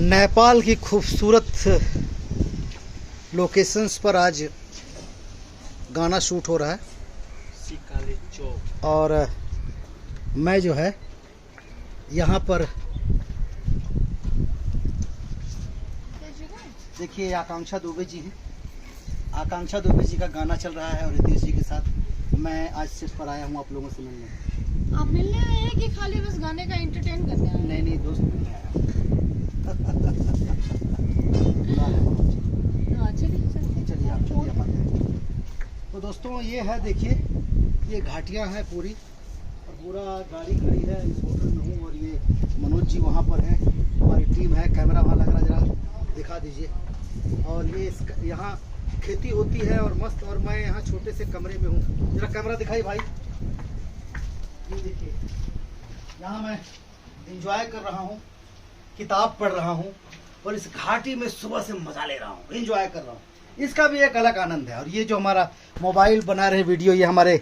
नेपाल की खूबसूरत लोकेशंस पर आज गाना शूट हो रहा है और मैं जो है यहाँ पर देखिए आकांक्षा दुबे जी हैं। आकांक्षा दुबे जी का गाना चल रहा है और रितेश जी के साथ मैं आज सेट पर आया हूँ आप लोगों से मिलने। आप मिलने आए हैं कि खाली बस गाने का एंटरटेन करने आए हैं? नहीं दोस्त मिलने आया हूँ। चलिए आप तो दोस्तों ये है, देखिए ये घाटियाँ हैं पूरी और पूरा गाड़ी खड़ी है इस होटल में हूँ और ये मनोज जी वहाँ पर हैं, हमारी टीम है। कैमरा वहाँ लग रहा, जरा दिखा दीजिए। और ये यहाँ खेती होती है और मस्त, और मैं यहाँ छोटे से कमरे में हूँ। जरा कैमरा दिखाई भाई। ये देखिए यहाँ मैं एंजॉय कर रहा हूँ, किताब पढ़ रहा हूँ और इस घाटी में सुबह से मजा ले रहा हूँ, एंजॉय कर रहा हूँ। इसका भी एक अलग आनंद है। और ये जो हमारा मोबाइल बना रहे वीडियो, ये हमारे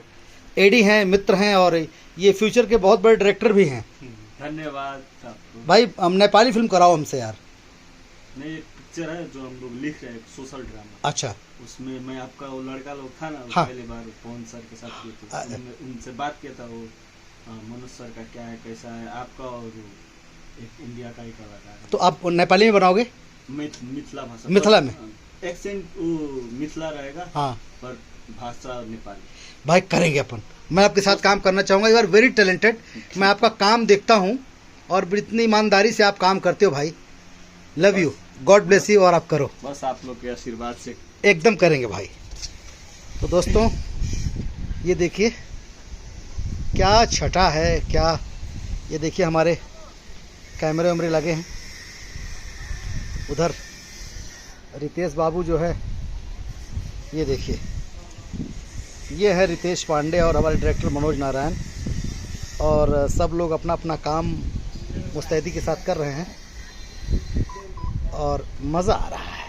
एडी हैं, मित्र हैं और ये फ्यूचर के बहुत बड़े डायरेक्टर भी हैं। धन्यवाद आपको भाई हम नेपाली फिल्म कराओ हमसे यार। नहीं, एक पिक्चर है जो हम लोग लिख रहे हैं, सोशल ड्रामा। अच्छा, उसमें मैं आपका वो लड़का लोग था ना, हाँ। पहली बार पवन सर के साथ किए थे, उनसे बात किया था। वो मनोज सर का क्या है, कैसा है आपका, और एक इंडिया का ही कलाकार है। तो आप नेपाली में बनाओगे? मिथिला भाषा, मिथिला में एक्सेंट वो मिथिला रहेगा, हाँ, पर भाषा नेपाली। भाई करेंगे अपन। मैं आपके साथ काम करना चाहूँगा। You are very talented. मैं आपका काम देखता हूँ और इतनी ईमानदारी से आप काम करते हो भाई। Love you, God bless you. और आप करो, बस आप लोग के आशीर्वाद से एकदम करेंगे भाई। तो दोस्तों ये देखिए क्या छटा है, क्या ये देखिए हमारे कैमरे वैमरे लगे हैं। उधर रितेश बाबू जो है, ये देखिए ये है रितेश पांडे और हमारे डायरेक्टर मनोज नारायण। और सब लोग अपना अपना काम मुस्तैदी के साथ कर रहे हैं और मज़ा आ रहा है।